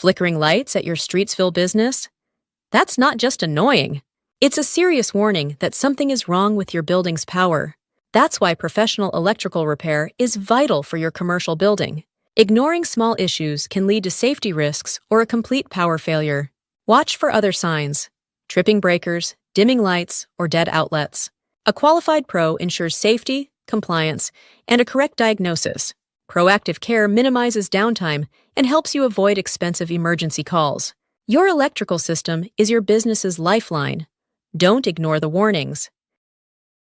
Flickering lights at your Streetsville business? That's not just annoying. It's a serious warning that something is wrong with your building's power. That's why professional electrical repair is vital for your commercial building. Ignoring small issues can lead to safety risks or a complete power failure. Watch for other signs: tripping breakers, dimming lights, or dead outlets. A qualified pro ensures safety, compliance, and a correct diagnosis. Proactive care minimizes downtime and helps you avoid expensive emergency calls. Your electrical system is your business's lifeline. Don't ignore the warnings.